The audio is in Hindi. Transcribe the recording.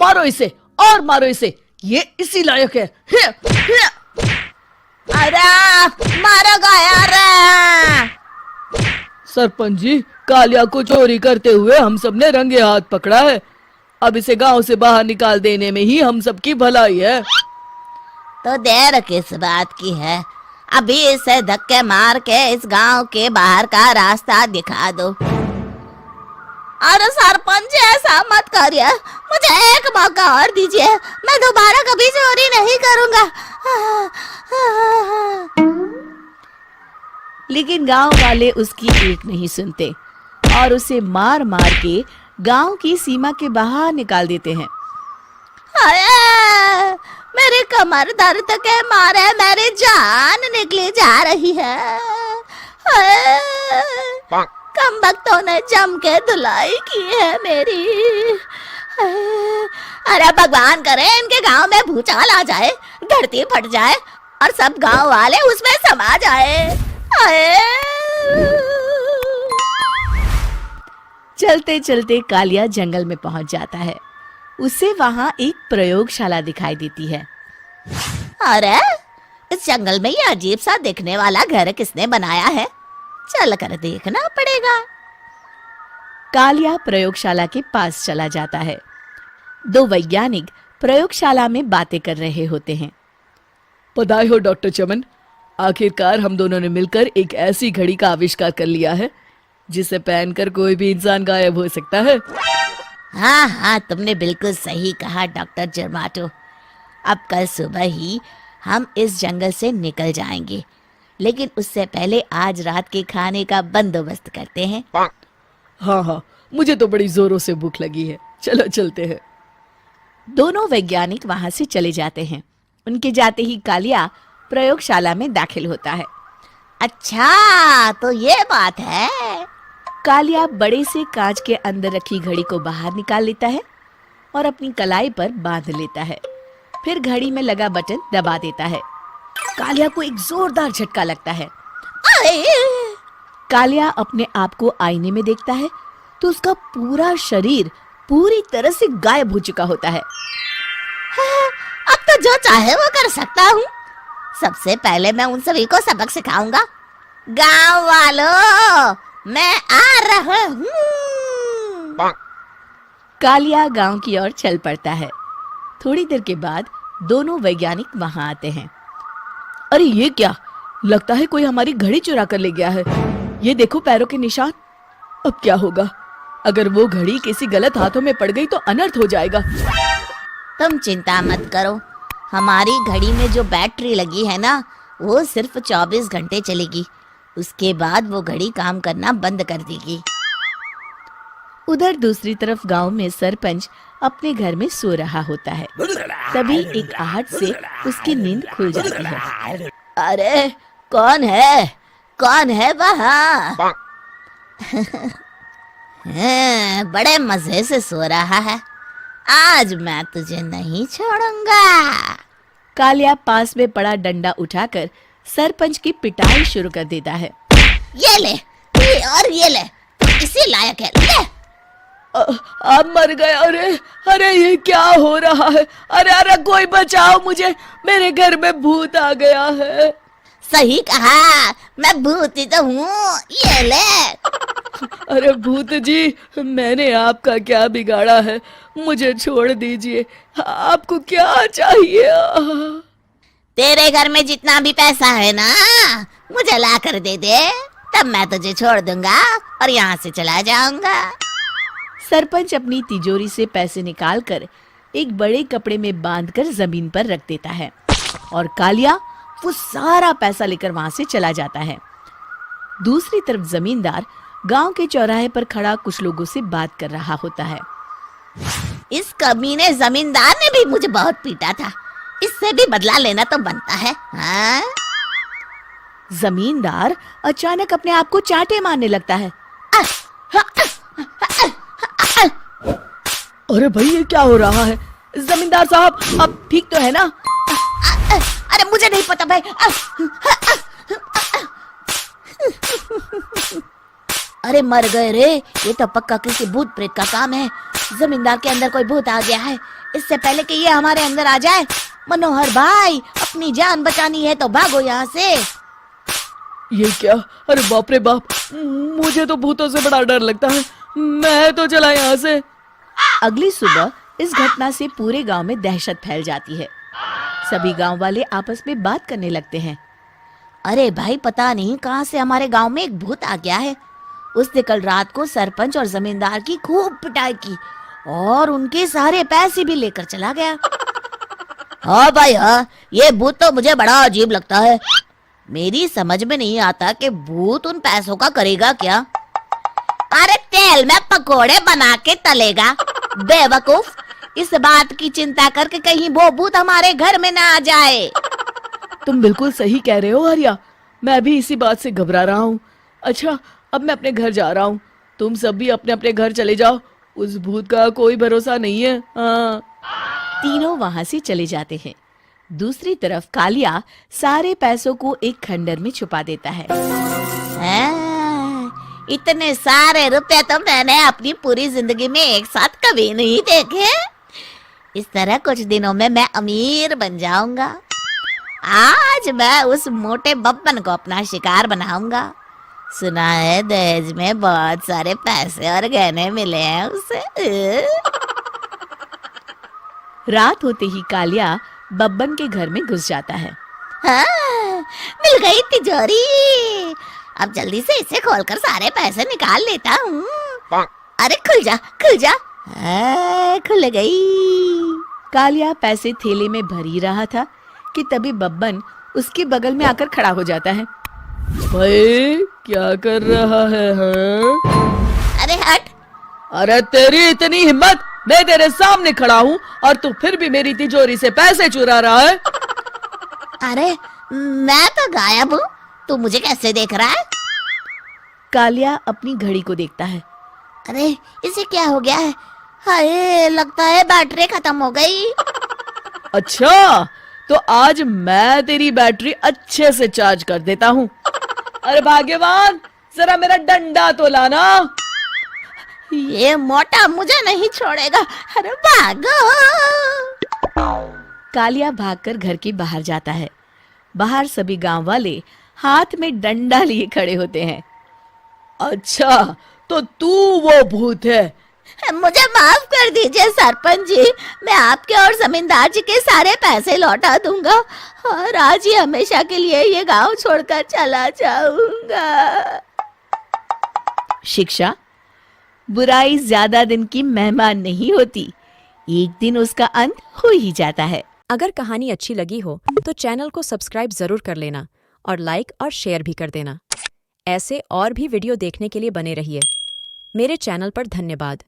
मारो इसे और मारो इसे, ये इसी लायक है। अरे मारो यार। सरपंच जी, कालिया को चोरी करते हुए हम सब ने रंगे हाथ पकड़ा है। अब इसे गांव से बाहर निकाल देने में ही हम सबकी भलाई है। तो देर किस बात की है, अभी इसे धक्के मार के इस गांव के बाहर का रास्ता दिखा दो। अरे सरपंच ऐसा मत करिए, मुझे एक मौका और दीजिए, मैं दोबारा कभी चोरी नहीं करूंगा। लेकिन गांव वाले उसकी एक नहीं सुनते और उसे मार मार के गांव की सीमा के बाहर निकाल देते हैं। मेरी कमर दर्द के मारे मेरी जान निकली जा रही है। कमबख्तों ने जम के धुलाई की है मेरी। अरे भगवान करे इनके गांव में भूचाल आ जाए, धरती फट जाए और सब गांव वाले उसमें समा जाए। चलते चलते कालिया जंगल में पहुंच जाता है। उसे वहां एक प्रयोगशाला दिखाई देती है। अरे इस जंगल में ये अजीब सा दिखने वाला घर किसने बनाया है, चल कर देखना पड़ेगा। कालिया प्रयोगशाला के पास चला जाता है। दो वैज्ञानिक प्रयोगशाला में बातें कर रहे होते हैं। बधाई हो डॉक्टर चमन, आखिरकार हम दोनों ने मिलकर एक ऐसी घड़ी का आविष्कार कर लिया है जिसे पहनकर कोई भी इंसान गायब हो सकता है। हाँ हाँ, तुमने बिल्कुल सही कहा डॉक्टर जर्माटो। अब कल सुबह ही हम इस जंगल से निकल जाएंगे, लेकिन उससे पहले आज रात के खाने का बंदोबस्त करते हैं। हाँ हाँ, मुझे तो बड़ी जोरों से भूख लगी है, चलो चलते हैं। दोनों वैज्ञानिक वहां से चले जाते हैं। उनके जाते ही कालिया प्रयोगशाला में दाखिल होता है। अच्छा तो ये बात है। कालिया बड़े से कांच के अंदर रखी घड़ी को बाहर निकाल लेता है और अपनी कलाई पर बांध लेता है। फिर घड़ी में लगा बटन दबा देता है। कालिया को एक जोरदार झटका लगता है। कालिया अपने आप को आईने में देखता है तो उसका पूरा शरीर पूरी तरह से गायब हो चुका होता है। अब तो जो चाहे वो कर सकता हूँ। सबसे पहले मैं उन सभी को सबक सिखाऊंगा। गांव वालों, मैं आ रहा हूँ। कालिया गांव की ओर चल पड़ता है। थोड़ी देर के बाद दोनों वैज्ञानिक वहां आते हैं। अरे ये क्या, लगता है कोई हमारी घड़ी चुरा कर ले गया है। ये देखो पैरों के निशान। अब क्या होगा, अगर वो घड़ी किसी गलत हाथों में पड़ गई तो अनर्थ हो जाएगा। तुम चिंता मत करो, हमारी घड़ी में जो बैटरी लगी है ना, वो सिर्फ 24 घंटे चलेगी। उसके बाद वो घड़ी काम करना बंद कर देगी। उधर दूसरी तरफ गांव में सरपंच अपने घर में सो रहा होता है। तभी एक आहट से उसकी नींद खुल जाती है। अरे कौन है, कौन है वहाँ? बड़े मजे से सो रहा है, आज मैं तुझे नहीं छोड़ूंगा। कालिया पास में पड़ा डंडा उठाकर सरपंच की पिटाई शुरू कर देता है। ये ले, ये और ये ले, इसी लायक है, ले। आप मर गए। अरे अरे ये क्या हो रहा है? अरे अरे कोई बचाओ मुझे, मेरे घर में भूत आ गया है। सही कहा, मैं भूत ही तो हूँ, ये ले। अरे भूत जी, मैंने आपका क्या बिगाड़ा है, मुझे छोड़ दीजिए। आपको क्या चाहिए? तेरे घर में जितना भी पैसा है ना, मुझे ला कर दे दे, तब मैं तुझे छोड़ दूंगा और यहाँ से चला जाऊंगा। सरपंच अपनी तिजोरी से पैसे निकालकर एक बड़े कपड़े में बांधकर जमीन पर रख देता है और कालिया वो सारा पैसा लेकर वहां से चला जाता है। दूसरी तरफ जमींदार गांव के चौराहे पर खड़ा कुछ लोगों से बात कर रहा होता है। इस कमीने जमींदार ने भी मुझे बहुत पीटा था, इससे भी बदला लेना तो बनता है। हाँ? जमींदार अचानक अपने आप को चांटे मारने लगता है। अरे भाई ये क्या हो रहा है? जमींदार साहब, आप ठीक तो है ना? अरे मुझे नहीं पता भाई। अरे मर गए रे, ये तो पक्का किसी भूत प्रेत का काम है। जमींदार के अंदर कोई भूत आ गया है, इससे पहले कि ये हमारे अंदर आ जाए। मनोहर भाई, अपनी जान बचानी है तो भागो यहाँ से। ये क्या? अरे बाप रे बाप, मुझे तो भूतों से बड़ा डर लगता है। मैं तो चला यहाँ से। अगली सुबह इस घटना से पूरे गांव में दहशत फैल जाती है। सभी गांव वाले आपस में बात करने लगते हैं। अरे भाई, पता नहीं कहाँ से हमारे गांव में एक भूत आ गया है। उसने कल रात को सरपंच और जमींदार की खूब पिटाई की और उनके सारे पैसे भी लेकर चला गया। हाँ भाई हाँ, ये भूत तो मुझे बड़ा अजीब लगता है। मेरी समझ में नहीं आता कि भूत उन पैसों का करेगा क्या। अरे तेल में पकोड़े बना के तलेगा बेवकूफ। इस बात की चिंता करके कहीं वो भूत हमारे घर में ना आ जाए। तुम बिल्कुल सही कह रहे हो आर्या, मैं भी इसी बात से घबरा रहा हूँ। अच्छा, अब मैं अपने घर जा रहा हूँ। तुम सब भी अपने अपने घर चले जाओ, उस भूत का कोई भरोसा नहीं है। हाँ। तीनों वहां से चले जाते हैं। दूसरी तरफ कालिया सारे पैसों को एक खंडर में छुपा देता है। इतने सारे रुपए तो मैंने अपनी पूरी जिंदगी में एक साथ कभी नहीं देखे। इस तरह कुछ दिनों में मैं अमीर बन जाऊंगा। आज मैं उस मोटे बब्बन को अपना शिकार बनाऊंगा। सुना है दहेज में बहुत सारे पैसे और गहने मिले हैं उसे। रात होते ही कालिया बब्बन के घर में घुस जाता है। हाँ, मिल गई तिजोरी। अब जल्दी से इसे खोलकर सारे पैसे निकाल लेता हूँ। अरे खुल जा खुल जा। खुल गई। कालिया पैसे थैले में भर ही रहा था कि तभी बब्बन उसके बगल में आकर खड़ा हो जाता है। भाई क्या कर रहा है? हाँ? अरे हट। अरे तेरी इतनी हिम्मत, मैं तेरे सामने खड़ा हूँ और तू फिर भी मेरी तिजोरी से पैसे चुरा रहा है। अरे मैं तो गायब हूँ, तू मुझे कैसे देख रहा है? कालिया अपनी घड़ी को देखता है। अरे इसे क्या हो गया है? हाय, लगता है बैटरी खत्म हो गई। अच्छा, तो आज मैं तेरी बैटरी अच्छे से चार्ज कर देता हूँ। अरे भाग्यवान, जरा मेरा डंडा तो लाना। ये मोटा मुझे नहीं छोड़ेगा। अरे भागो। कालिया भागकर घर के बाहर जाता है। बाहर सभी गांव वाले हाथ में डंडा लिए खड़े होते हैं। अच्छा, तो तू वो भूत है? मुझे माफ कर दीजिए सरपंच जी, मैं आपके और जमींदार जी के सारे पैसे लौटा दूंगा और आज ही हमेशा के लिए ये गांव छोड़कर चला जाऊंगा। शिक्षा, बुराई ज्यादा दिन की मेहमान नहीं होती, एक दिन उसका अंत हो ही जाता है। अगर कहानी अच्छी लगी हो तो चैनल को सब्सक्राइब जरूर कर लेना और लाइक और शेयर भी कर देना। ऐसे और भी वीडियो देखने के लिए बने रहिए। मेरे चैनल पर धन्यवाद।